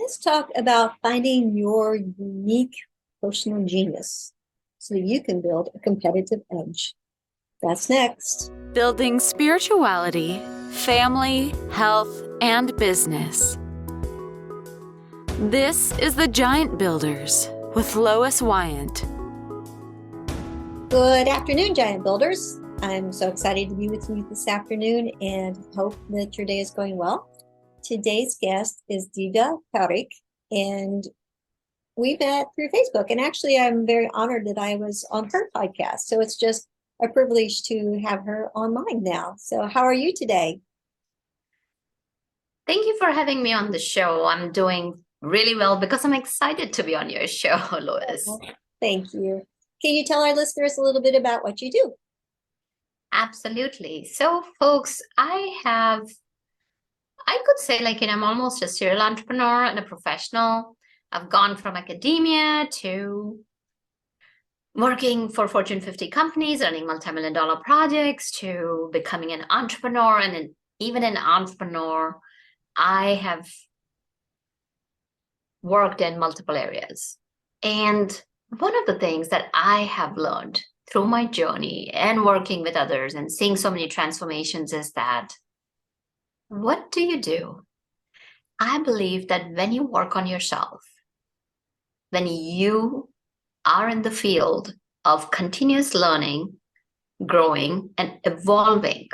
Let's talk about finding your unique personal genius so you can build a competitive edge. That's next. Building spirituality, family, health, and business. This is the Giant Builders with Lois Wyant. Good afternoon, Giant Builders. I'm so excited to be with you this afternoon and hope that your day is going well. Today's guest is Divya Parekh, and we met through Facebook. And actually, I'm very honored that I was on her podcast. So it's just a privilege to have her on mine now. So how are you today? Thank you for having me on the show. I'm doing really well because I'm excited to be on your show, Lois. Thank you. Can you tell our listeners a little bit about what you do? Absolutely. So, folks, I could say I'm almost a serial entrepreneur and a professional. I've gone from academia to working for Fortune 50 companies, running multi-million-dollar projects, to becoming an entrepreneur. And even an entrepreneur, I have worked in multiple areas. And one of the things that I have learned through my journey and working with others and seeing so many transformations is that what do you do? I believe that when you work on yourself, when you are in the field of continuous learning, growing, and evolving,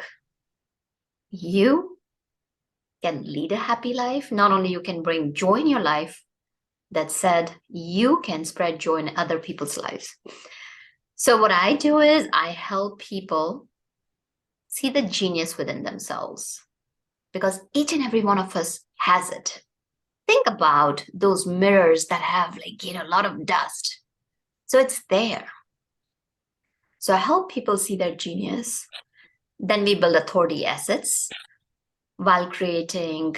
you can lead a happy life. Not only you can bring joy in your life, that said, you can spread joy in other people's lives. So what I do is I help people see the genius within themselves, because each and every one of us has it. Think about those mirrors that have a lot of dust. So it's there. So I help people see their genius. Then we build authority assets while creating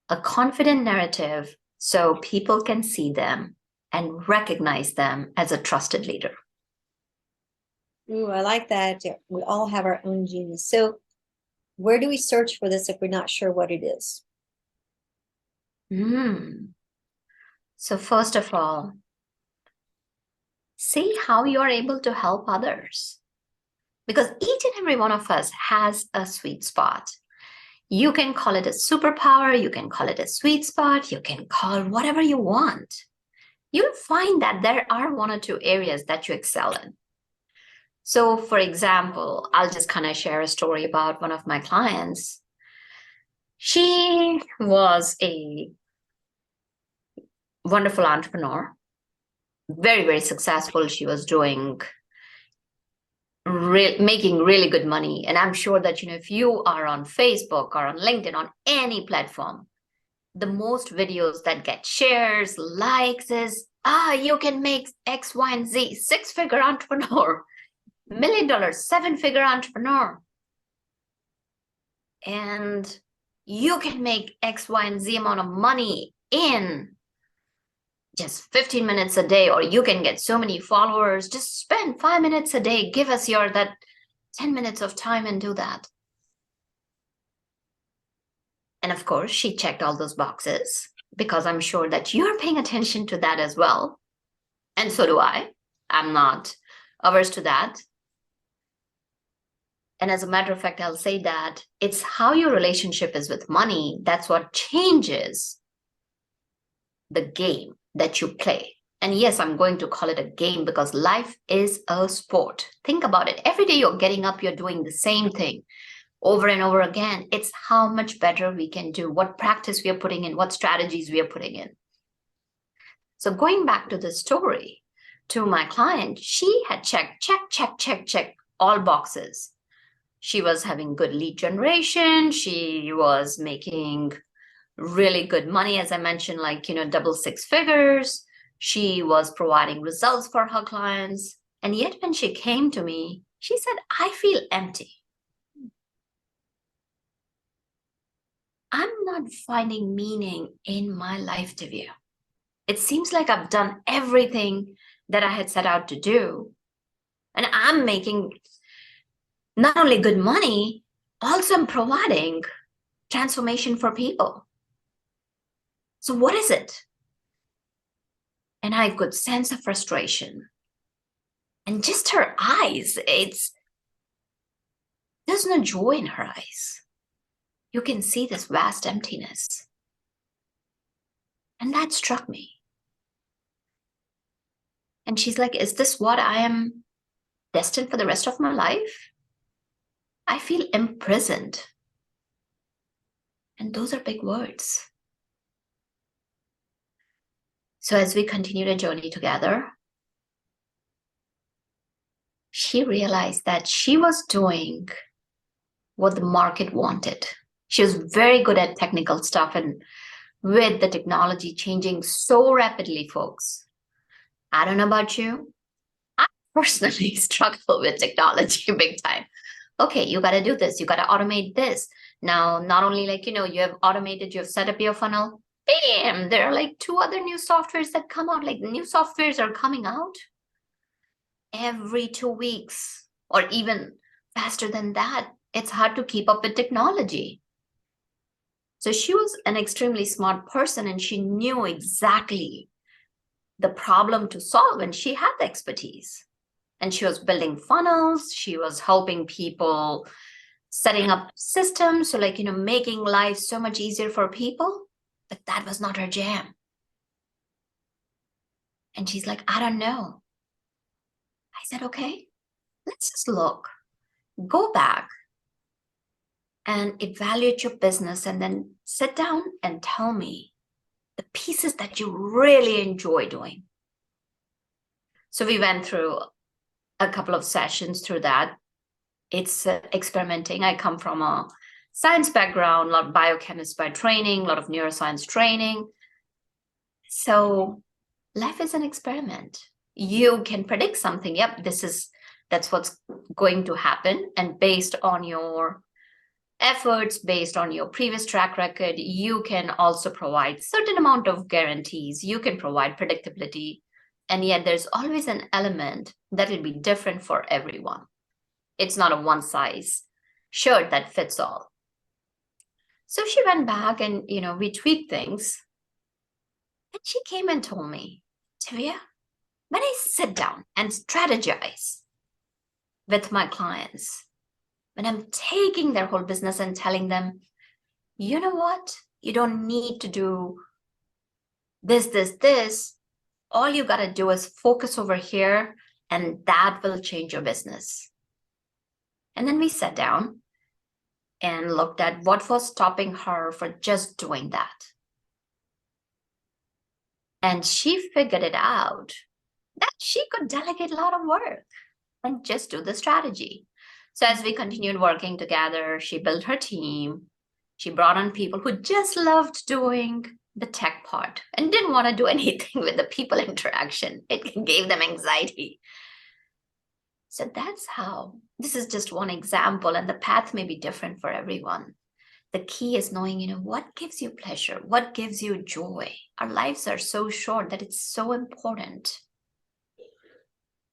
a confident narrative so people can see them and recognize them as a trusted leader. Ooh, I like that. We all have our own genius. So where do we search for this if we're not sure what it is? So first of all, see how you're able to help others. Because each and every one of us has a sweet spot. You can call it a superpower, you can call it a sweet spot, you can call whatever you want. You'll find that there are one or two areas that you excel in. So, for example, I'll just kind of share a story about one of my clients. She was a wonderful entrepreneur, very, very successful. She was making really good money. And I'm sure that, if you are on Facebook or on LinkedIn, on any platform, the most videos that get shares, likes is, you can make X, Y, and Z, six-figure entrepreneur, $1 million, 7-figure entrepreneur. And you can make X, Y, and Z amount of money in just 15 minutes a day, or you can get so many followers. Just spend 5 minutes a day. Give us that 10 minutes of time and do that. And of course, she checked all those boxes, because I'm sure that you're paying attention to that as well. And so do I. I'm not averse to that. And as a matter of fact, I'll say that it's how your relationship is with money. That's what changes the game that you play. And yes, I'm going to call it a game because life is a sport. Think about it. Every day you're getting up, you're doing the same thing over and over again. It's how much better we can do, what practice we are putting in, what strategies we are putting in. So going back to the story, to my client, she had check all boxes. She was having good lead generation. She was making really good money, as I mentioned, double six figures. She was providing results for her clients. And yet when she came to me, she said, I feel empty. I'm not finding meaning in my life, Divya. It seems like I've done everything that I had set out to do. And I'm making not only good money, also I'm providing transformation for people. So what is it? And I could sense a frustration. And just her eyes, there's no joy in her eyes. You can see this vast emptiness. And that struck me. And she's like, is this what I am destined for the rest of my life? I feel imprisoned. And those are big words. So as we continued a journey together, she realized that she was doing what the market wanted. She was very good at technical stuff, and with the technology changing so rapidly, folks, I don't know about you, I personally struggle with technology big time. Okay, you got to do this. You got to automate this. Now, not only like, you have automated, you have set up your funnel. Bam, there are like 2 other new softwares that come out. Like new softwares are coming out every 2 weeks or even faster than that. It's hard to keep up with technology. So she was an extremely smart person, and she knew exactly the problem to solve, and she had the expertise. And she was building funnels. She was helping people setting up systems. So like, making life so much easier for people, but that was not her jam. And she's like, I don't know. I said, okay, let's just look, go back and evaluate your business, and then sit down and tell me the pieces that you really enjoy doing. So we went through a couple of sessions through that. It's experimenting. I come from a science background, a lot of biochemist by training, a lot of neuroscience training. So life is an experiment. You can predict something. Yep, that's what's going to happen. And based on your efforts, based on your previous track record, you can also provide certain amount of guarantees. You can provide predictability. And yet there's always an element that will be different for everyone. It's not a one size shirt that fits all. So she went back and, we tweaked things. And she came and told me, Divya, when I sit down and strategize with my clients, when I'm taking their whole business and telling them, you know what? You don't need to do this. All you got to do is focus over here, and that will change your business. And then we sat down and looked at what was stopping her for just doing that. And she figured it out that she could delegate a lot of work and just do the strategy. So as we continued working together, she built her team. She brought on people who just loved doing the tech part and didn't want to do anything with the people interaction. It gave them anxiety. So that's how, this is just one example, and the path may be different for everyone. The key is knowing, what gives you pleasure, what gives you joy. Our lives are so short that it's so important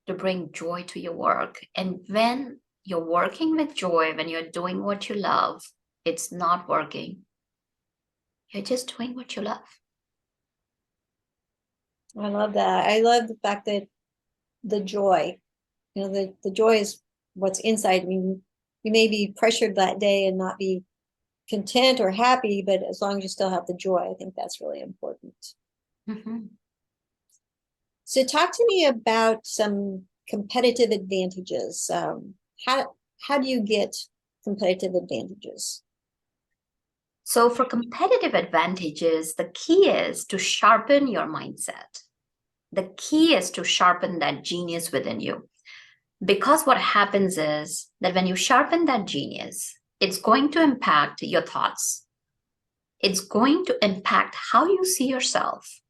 to bring joy to your work. And when you're working with joy, when you're doing what you love, it's not working. You're just doing what you love. I love that. I love the fact that the joy, the joy is what's inside. I mean, you may be pressured that day and not be content or happy, but as long as you still have the joy, I think that's really important. Mm-hmm. So talk to me about some competitive advantages. How do you get competitive advantages? So for competitive advantages, the key is to sharpen your mindset. The key is to sharpen that genius within you. Because what happens is that when you sharpen that genius, it's going to impact your thoughts. It's going to impact how you see yourself.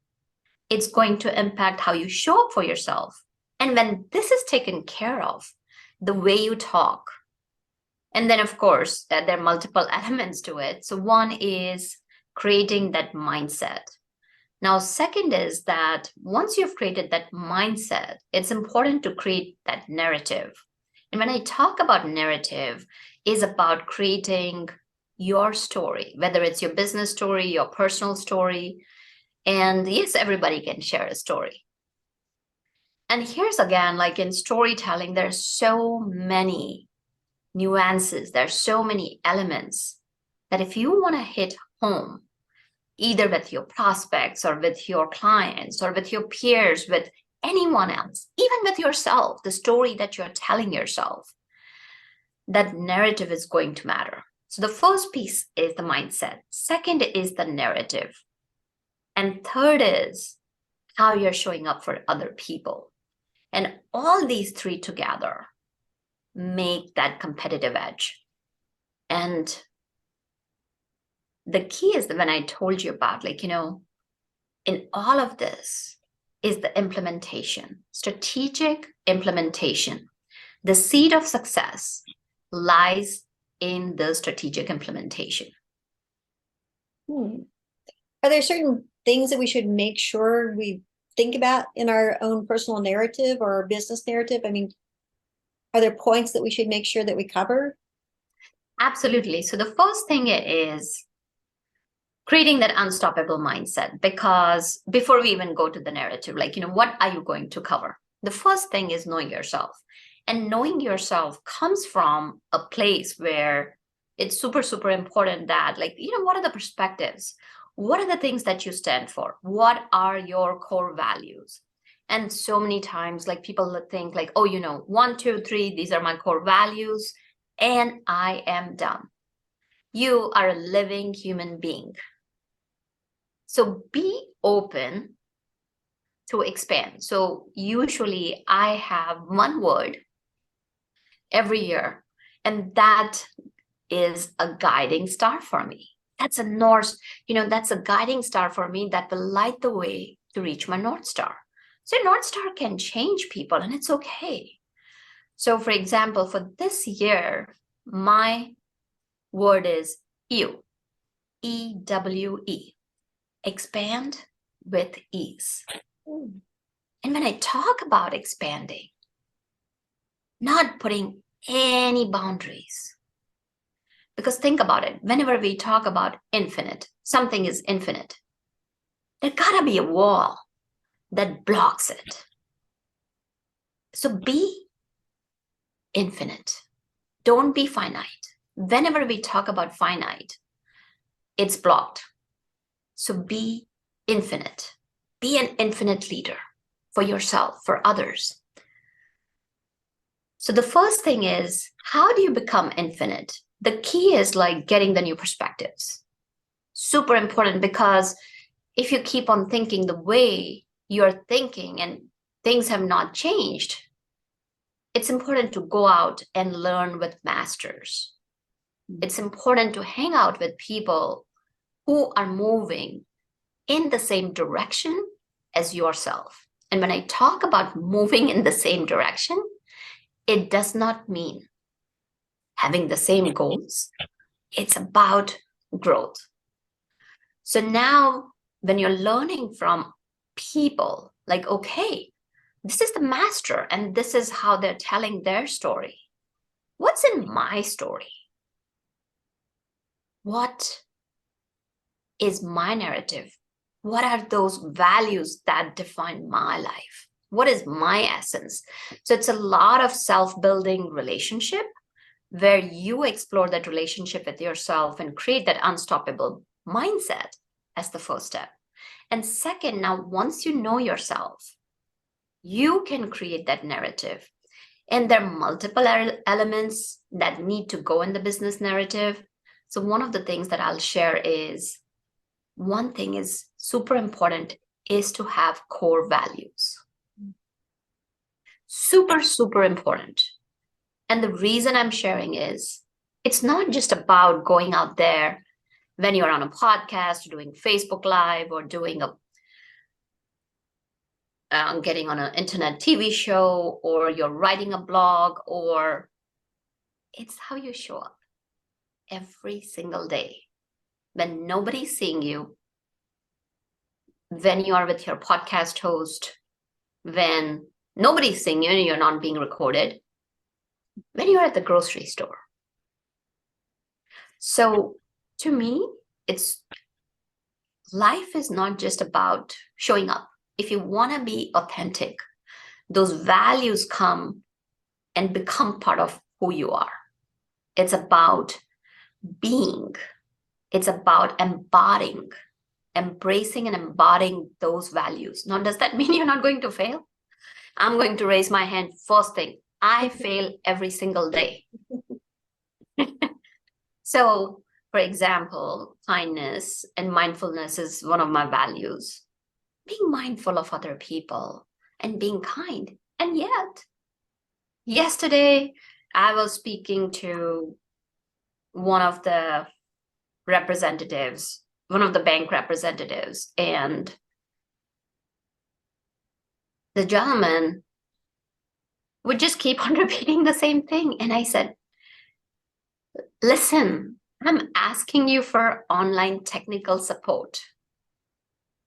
It's going to impact how you show up for yourself. And when this is taken care of, the way you talk, and then of course, there are multiple elements to it. So one is creating that mindset. Now, second is that once you've created that mindset, it's important to create that narrative. And when I talk about narrative, is about creating your story, whether it's your business story, your personal story. And yes, everybody can share a story. And here's again, like in storytelling, there's so many nuances, there's so many elements that if you want to hit home, either with your prospects or with your clients or with your peers, with anyone else, even with yourself, the story that you're telling yourself, that narrative is going to matter. So the first piece is the mindset. Second is the narrative. And third is how you're showing up for other people. And all these three together make that competitive edge. And the key is that when I told you about, like, in all of this is the implementation, strategic implementation. The seed of success lies in the strategic implementation. Are there certain things that we should make sure we think about in our own personal narrative or our business narrative? I mean, are there points that we should make sure that we cover? Absolutely. So the first thing is creating that unstoppable mindset, because before we even go to the narrative, like, what are you going to cover? The first thing is knowing yourself. And knowing yourself comes from a place where it's super, super important that, like, what are the perspectives? What are the things that you stand for? What are your core values? And so many times, like, people think like, oh, 1, 2, 3, these are my core values, and I am done. You are a living human being. So be open to expand. So usually I have one word every year, and that is a guiding star for me. That's a north, that's a guiding star for me that will light the way to reach my North Star. So North Star can change people, and it's okay. So for example, for this year, my word is EWE, EWE, expand with ease. And when I talk about expanding, not putting any boundaries. Because think about it, whenever we talk about infinite, something is infinite, there gotta be a wall that blocks it. So be infinite. Don't be finite. Whenever we talk about finite, it's blocked. So be infinite. Be an infinite leader for yourself, for others. So the first thing is, how do you become infinite? The key is like getting the new perspectives. Super important, because if you keep on thinking the way you're thinking and things have not changed, it's important to go out and learn with masters. It's important to hang out with people who are moving in the same direction as yourself. And when I talk about moving in the same direction, it does not mean having the same goals. It's about growth. So now when you're learning from people, like, okay, this is the master and this is how they're telling their story. What's in my story? What is my narrative? What are those values that define my life? What is my essence? So it's a lot of self-building relationship where you explore that relationship with yourself and create that unstoppable mindset as the first step. And second, now once you know yourself, you can create that narrative. And there are multiple elements that need to go in the business narrative. So one of the things that I'll share is, one thing is super important is to have core values. Super, super important. And the reason I'm sharing is, it's not just about going out there when you're on a podcast, or doing Facebook Live, or doing getting on an internet TV show, or you're writing a blog, or it's how you show up every single day when nobody's seeing you, when you are with your podcast host, when nobody's seeing you and you're not being recorded, when you're at the grocery store. So to me, it's life is not just about showing up. If you want to be authentic, those values come and become part of who you are. It's about being, it's about embodying, embracing and embodying those values. Now, does that mean you're not going to fail? I'm going to raise my hand first thing. I fail every single day. So, for example, kindness and mindfulness is one of my values. Being mindful of other people and being kind. And yet, yesterday, I was speaking to one of the representatives, one of the bank representatives, and the gentleman would just keep on repeating the same thing. And I said, listen, I'm asking you for online technical support.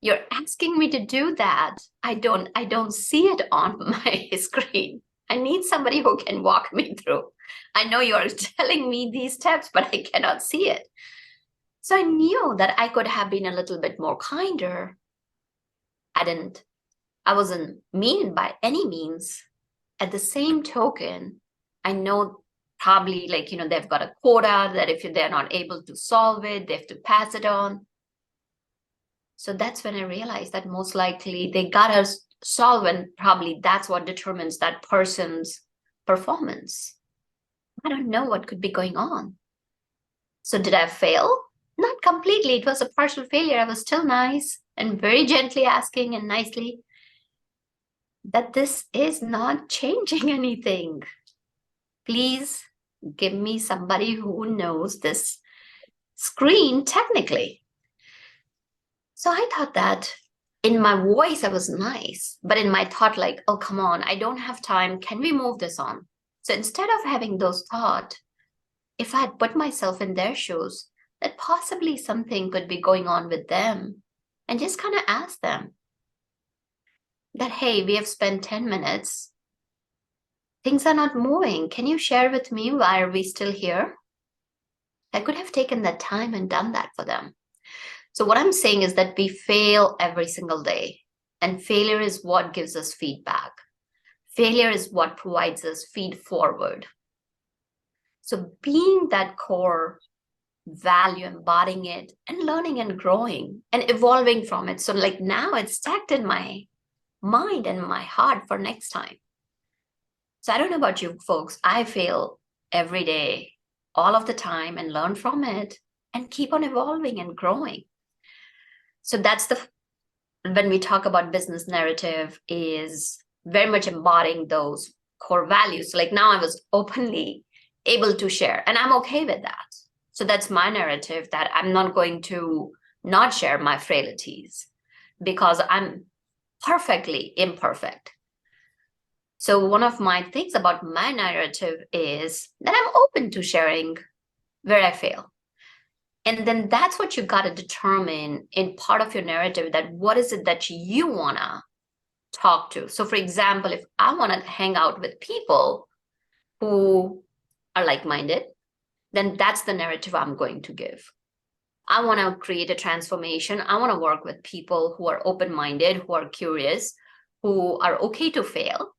You're asking me to do that. I don't see it on my screen. I need somebody who can walk me through. I know you're telling me these steps, but I cannot see it. So I knew that I could have been a little bit more kinder. I wasn't mean by any means. At the same token, I know probably they've got a quota that if they're not able to solve it, they have to pass it on. So that's when I realized that most likely they gotta solve, and probably that's what determines that person's performance. I don't know what could be going on. So did I fail? Not completely. It was a partial failure. I was still nice and very gently asking and nicely that this is not changing anything. Please give me somebody who knows this screen technically. So I thought that in my voice, I was nice, but in my thought, like, oh, come on, I don't have time. Can we move this on? So instead of having those thoughts, if I had put myself in their shoes, that possibly something could be going on with them, and just kind of ask them that, hey, we have spent 10 minutes. Things are not moving. Can you share with me why are we still here? I could have taken that time and done that for them. So what I'm saying is that we fail every single day, and failure is what gives us feedback. Failure is what provides us feed forward. So being that core value, embodying it and learning and growing and evolving from it. So like now it's stacked in my mind and my heart for next time. So I don't know about you folks. I fail every day, all of the time, and learn from it and keep on evolving and growing. So that's when we talk about business narrative, is very much embodying those core values. Like now I was openly able to share, and I'm okay with that. So that's my narrative, that I'm not going to not share my frailties because I'm perfectly imperfect. So one of my things about my narrative is that I'm open to sharing where I fail. And then that's what you got to determine in part of your narrative, that what is it that you want to talk to. So for example, if I want to hang out with people who are like-minded, then that's the narrative I'm going to give. I want to create a transformation. I want to work with people who are open-minded, who are curious, who are okay to fail.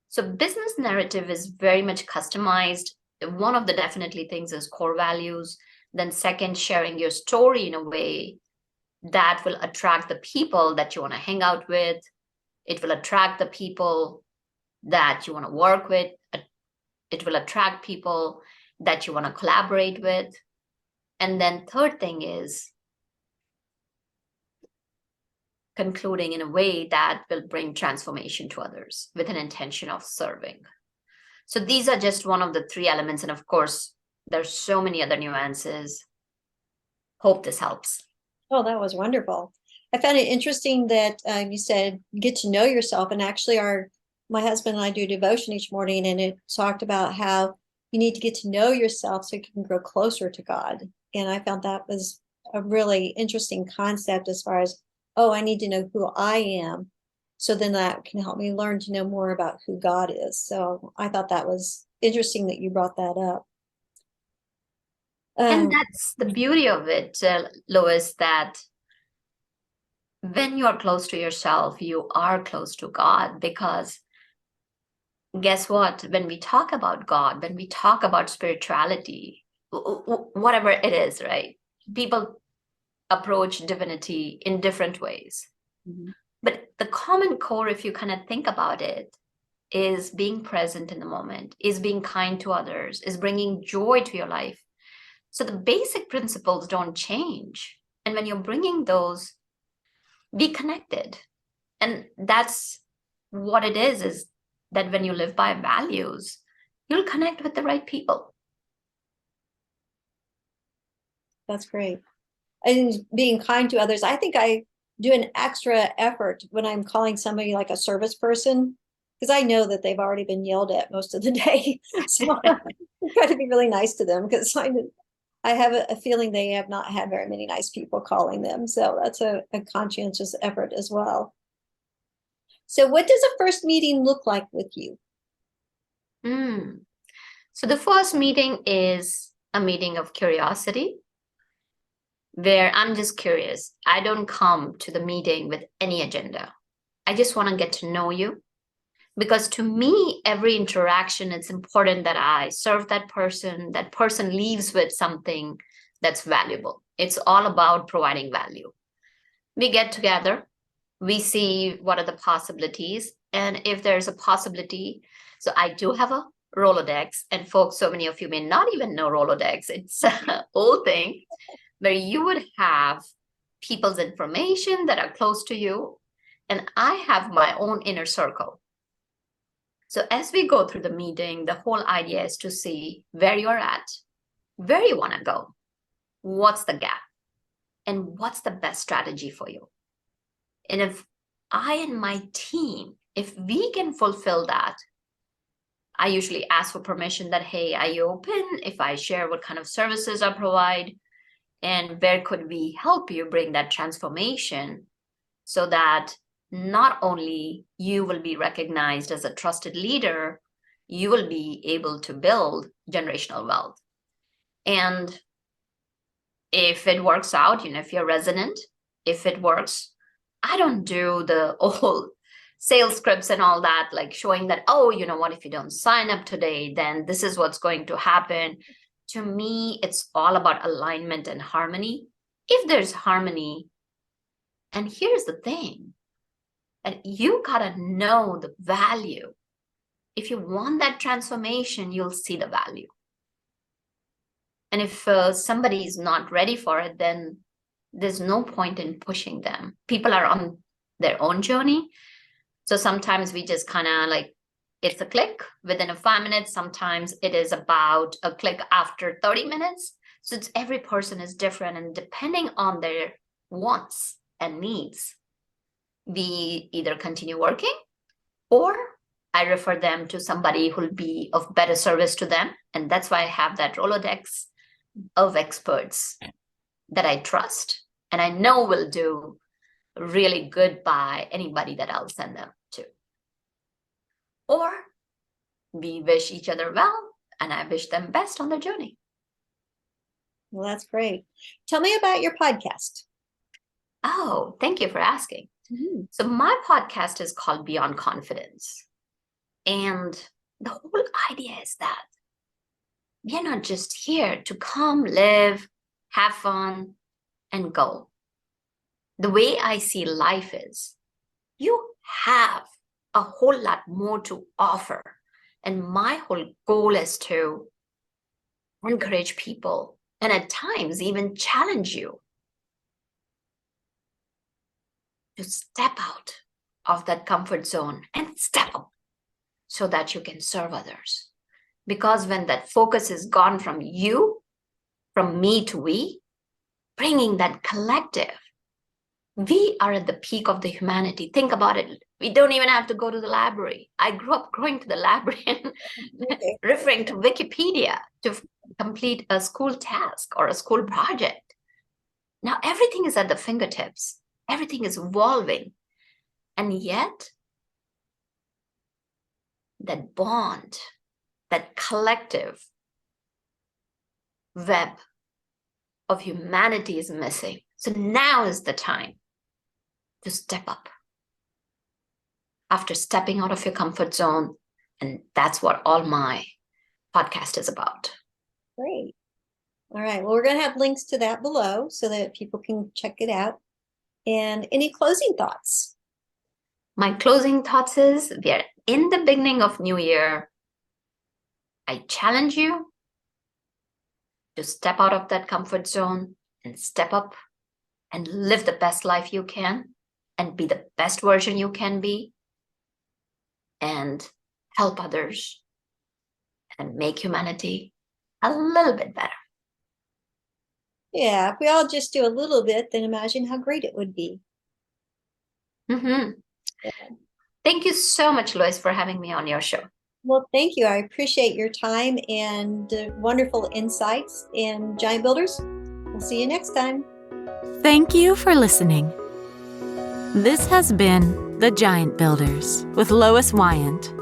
So business narrative is very much customized. One of the definitely things is core values. Then second, sharing your story in a way that will attract the people that you want to hang out with. It will attract the people that you want to work with. It will attract people that you want to collaborate with. And then third thing is concluding in a way that will bring transformation to others with an intention of serving. So these are just one of the three elements. And of course, there's so many other nuances. Hope this helps. Oh, that was wonderful. I found it interesting that you said get to know yourself. And actually, my husband and I do devotion each morning, and it talked about how you need to get to know yourself so you can grow closer to God. And I found that was a really interesting concept as far as, oh, I need to know who I am. So then that can help me learn to know more about who God is. So I thought that was interesting that you brought that up. And that's the beauty of it, Lois, that when you're close to yourself, you are close to God, because guess what? When we talk about God, when we talk about spirituality, whatever it is, right? People approach divinity in different ways. Mhm. But the common core, if you kind of think about it, is being present in the moment, is being kind to others, is bringing joy to your life. So the basic principles don't change. And when you're bringing those, be connected. And that's what it is that when you live by values, you'll connect with the right people. That's great. And being kind to others. I think I do an extra effort when I'm calling somebody like a service person, because I know that they've already been yelled at most of the day. So I try to be really nice to them, because I have a feeling they have not had very many nice people calling them. So that's a conscientious effort as well. So what does a first meeting look like with you? So the first meeting is a meeting of curiosity, where I'm just curious. I don't come to the meeting with any agenda. I just want to get to know you, because to me, every interaction, it's important that I serve that person leaves with something that's valuable. It's all about providing value. We get together, we see what are the possibilities, and if there's a possibility, so I do have a Rolodex, and folks, so many of you may not even know Rolodex. It's an old thing where you would have people's information that are close to you, and I have my own inner circle. So as we go through the meeting, the whole idea is to see where you're at, where you want to go, what's the gap, and what's the best strategy for you. And if I and my team, if we can fulfill that, I usually ask for permission that, hey, are you open if I share what kind of services I provide? And where could we help you bring that transformation, so that not only you will be recognized as a trusted leader, you will be able to build generational wealth. And if it works out, if you're resonant, if it works, I don't do the old sales scripts and all that, like showing that, oh, you know what, if you don't sign up today, then this is what's going to happen. To me, it's all about alignment and harmony. If there's harmony, and here's the thing, and you gotta know the value. If you want that transformation, you'll see the value. And if somebody is not ready for it, then there's no point in pushing them. People are on their own journey. So sometimes we just kind of like, it's a click within 5 minutes. Sometimes it is about a click after 30 minutes. So it's every person is different. And depending on their wants and needs, we either continue working, or I refer them to somebody who'll be of better service to them. And that's why I have that Rolodex of experts that I trust and I know will do really good by anybody that I'll send them to. Or we wish each other well, and I wish them best on their journey. Well, that's great. Tell me about your podcast. Oh, thank you for asking. Mm-hmm. So my podcast is called Beyond Confidence. And the whole idea is that we're not just here to come, live, have fun, and go. The way I see life is, you have a whole lot more to offer. And my whole goal is to encourage people and at times even challenge you to step out of that comfort zone and step up so that you can serve others. Because when that focus is gone from you, from me to we, bringing that collective, we are at the peak of the humanity. Think about it. We don't even have to go to the library. I grew up going to the library and referring to Wikipedia to complete a school task or a school project. Now everything is at the fingertips. Everything is evolving. And yet, that bond, that collective web of humanity is missing. So now is the time to step up. After stepping out of your comfort zone, and that's what all my podcast is about. Great. All right. Well, we're going to have links to that below so that people can check it out. And any closing thoughts? My closing thoughts is we are in the beginning of New Year. I challenge you to step out of that comfort zone and step up and live the best life you can and be the best version you can be and help others and make humanity a little bit better. Yeah, if we all just do a little bit, then imagine how great it would be. Mm-hmm. Yeah. Thank you so much, Lois, for having me on your show. Well, thank you. I appreciate your time and wonderful insights. And Giant Builders, we'll see you next time. Thank you for listening. This has been The Giant Builders with Lois Wyant.